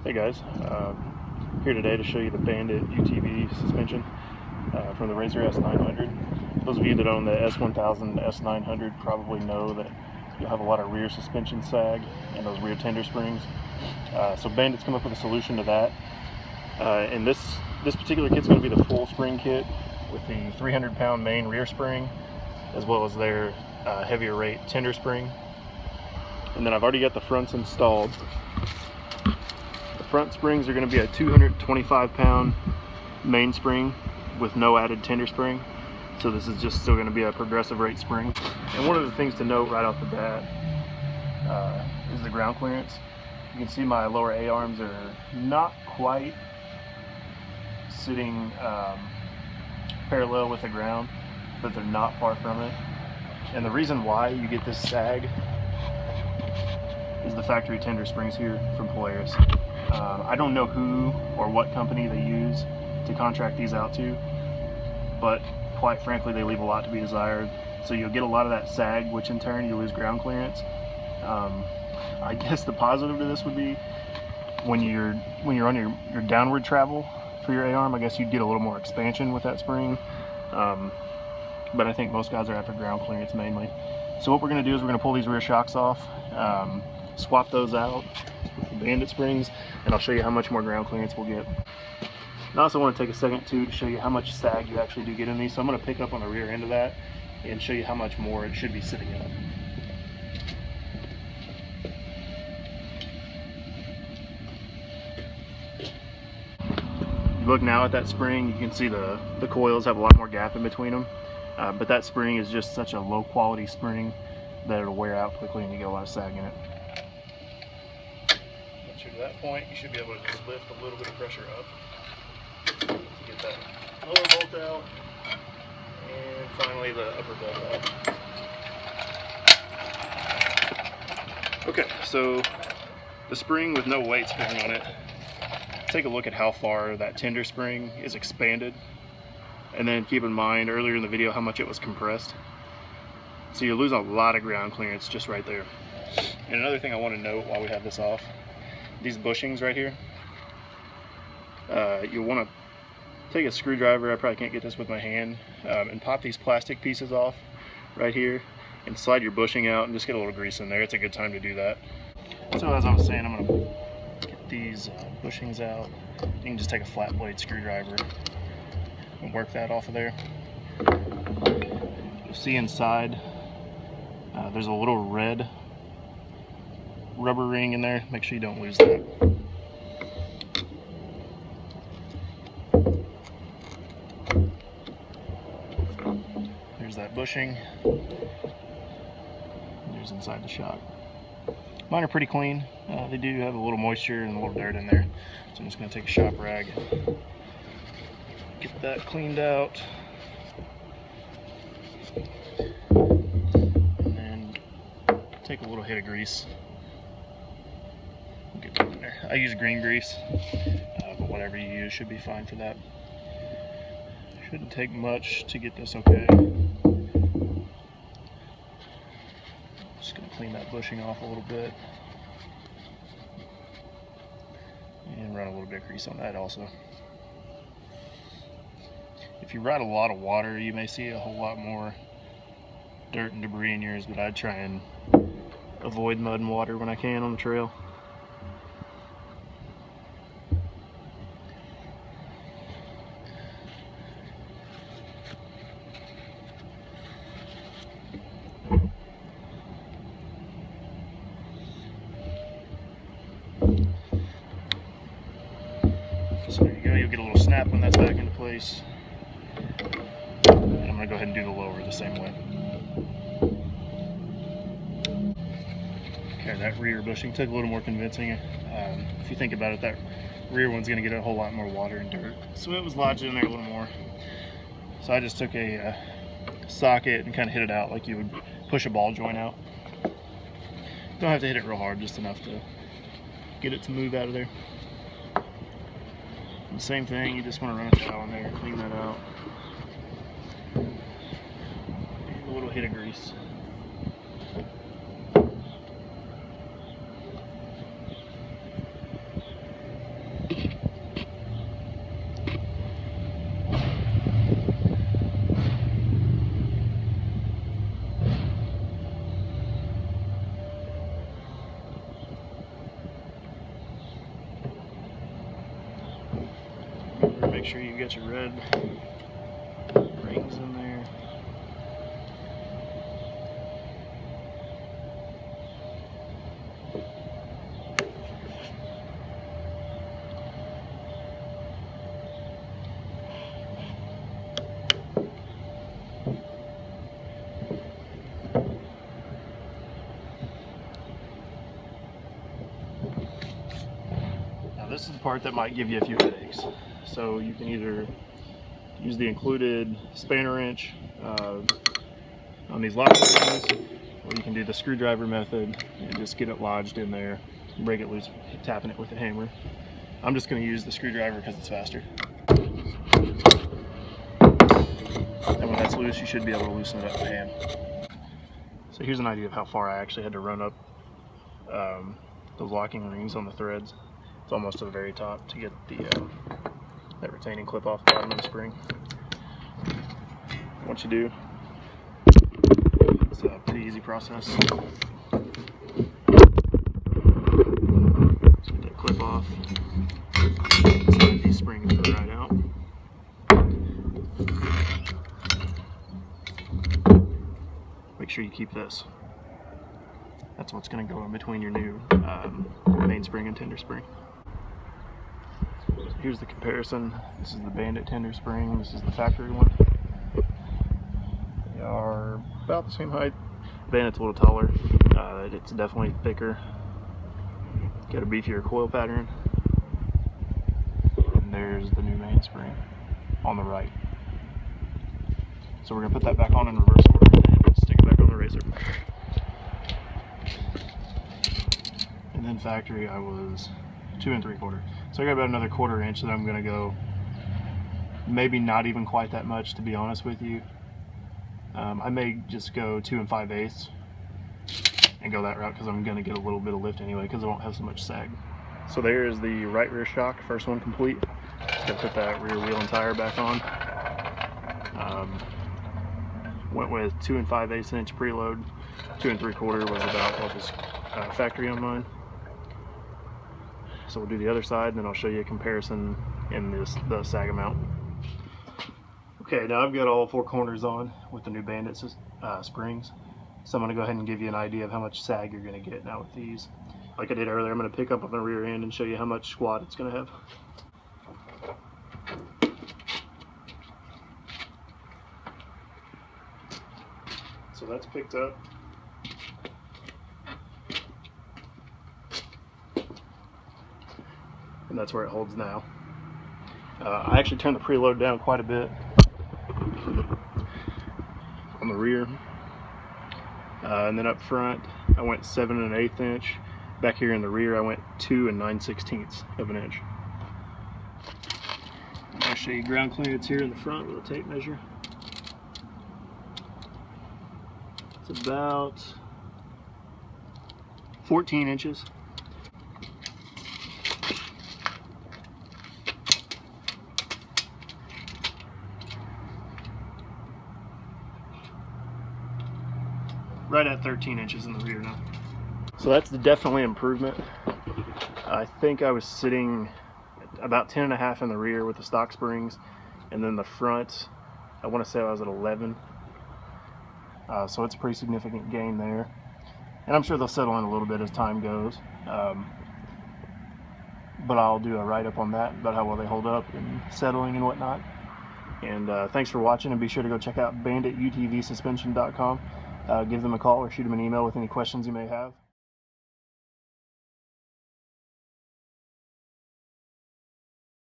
Hey guys, here today to show you the Bandit UTV suspension from the RZR S900. Those of you that own the S1000, S900 probably know that you'll have a lot of rear suspension sag and those rear tender springs. So Bandit's come up with a solution to that. And this particular kit's going to be the full spring kit with the 300-pound main rear spring, as well as their heavier rate tender spring. And then I've already got the fronts installed. Front springs are going to be a 225-pound main spring with no added tender spring, so this is just still going to be a progressive rate spring. And one of the things to note right off the bat is the ground clearance. You can see my lower A arms are not quite sitting parallel with the ground, but they're not far from it. And the reason why you get this sag is the factory tender springs here from Polaris. I don't know who or what company they use to contract these out to, but quite frankly they leave a lot to be desired. So you'll get a lot of that sag, which in turn you lose ground clearance. I guess the positive to this would be when you're on your downward travel for your A-arm, I guess you'd get a little more expansion with that spring. But I think most guys are after ground clearance mainly. So what we're going to do is we're going to pull these rear shocks off, swap those out with the Bandit springs, and I'll show you how much more ground clearance we'll get. I also want to take a second too to show you how much sag you actually do get in these. So I'm going to pick up on the rear end of that and show you how much more it should be sitting at. You look now at that spring, you can see the coils have a lot more gap in between them, but that spring is just such a low quality spring that it'll wear out quickly and you get a lot of sag in it. Once you're to that point, you should be able to just lift a little bit of pressure up to get that lower bolt out, and finally the upper bolt out. Okay, so the spring with no weight spring on it, take a look at how far that tender spring is expanded, and then keep in mind earlier in the video how much it was compressed. So you lose a lot of ground clearance just right there. And another thing I want to note while we have this off, these bushings right here, you'll want to take a screwdriver, I probably can't get this with my hand, and pop these plastic pieces off right here and slide your bushing out and just get a little grease in there. It's a good time to do that. So as I was saying, I'm going to get these bushings out. You can just take a flat blade screwdriver and work that off of there. You'll see inside there's a little red rubber ring in there. Make sure you don't lose that. There's that bushing. There's inside the shock. Mine are pretty clean. They do have a little moisture and a little dirt in there. So I'm just going to take a shop rag, get that cleaned out, and then take a little hit of grease. Get that in there. I use green grease, but whatever you use should be fine for that. Shouldn't take much to get this okay. Just going to clean that bushing off a little bit and run a little bit of grease on that also. If you ride a lot of water, you may see a whole lot more dirt and debris in yours, but I'd try and avoid mud and water when I can on the trail. So there you go, you'll get a little snap when that's back into place. And I'm going to go ahead and do the lower the same way. Okay, that rear bushing took a little more convincing. If you think about it, that rear one's going to get a whole lot more water and dirt. So it was lodged in there a little more. So I just took a socket and kind of hit it out like you would push a ball joint out. Don't have to hit it real hard, just enough to get it to move out of there. And same thing, you just want to run a towel in there, clean that out. A little hit of grease. make sure you get your red rings in there. This is the part that might give you a few headaches. So you can either use the included spanner wrench on these lock rings, or you can do the screwdriver method and just get it lodged in there, break it loose, tapping it with a hammer. I'm just going to use the screwdriver because it's faster. And when that's loose, you should be able to loosen it up with a hand. So here's an idea of how far I actually had to run up those locking rings on the threads. It's almost to the very top to get the that retaining clip off the bottom of the spring. Once you do, it's a pretty easy process. Just get that clip off, slide these springs right out. Make sure you keep this. That's what's going to go in between your new mainspring and tender spring. Here's the comparison. This is the Bandit tender spring. This is the factory one. They are about the same height. Bandit's a little taller. It's definitely thicker. Got a beefier coil pattern. And there's the new mainspring on the right. So we're gonna put that back on in reverse order and stick it back on the razor. And then factory, I was 2 3/4. So I got about another 1/4 inch that I'm gonna go, maybe not even quite that much, to be honest with you. I may just go 2 5/8 and go that route because I'm gonna get a little bit of lift anyway because I won't have so much sag. So there's the right rear shock, first one complete. Gonna put that rear wheel and tire back on. Went with 2 5/8 inch preload. 2 3/4 was about what was factory on mine. So we'll do the other side, and then I'll show you a comparison in the sag amount. Okay, now I've got all 4 corners on with the new Bandit springs. So I'm going to go ahead and give you an idea of how much sag you're going to get now with these. Like I did earlier, I'm going to pick up on the rear end and show you how much squat it's going to have. So that's picked up. And that's where it holds now. I actually turned the preload down quite a bit on the rear. And then up front, I went 7 1/8 inch. Back here in the rear, I went 2 9/16 of an inch. I'll show you ground clearance here in the front with a tape measure. It's about 14 inches. Right at 13 inches in the rear now. So that's definitely improvement. I think I was sitting at about 10 1/2 in the rear with the stock springs, and then the front, I want to say I was at 11. So it's a pretty significant gain there. And I'm sure they'll settle in a little bit as time goes. But I'll do a write-up on that, about how well they hold up and settling and whatnot. And thanks for watching, and be sure to go check out BanditUTVsuspension.com. Give them a call or shoot them an email with any questions you may have.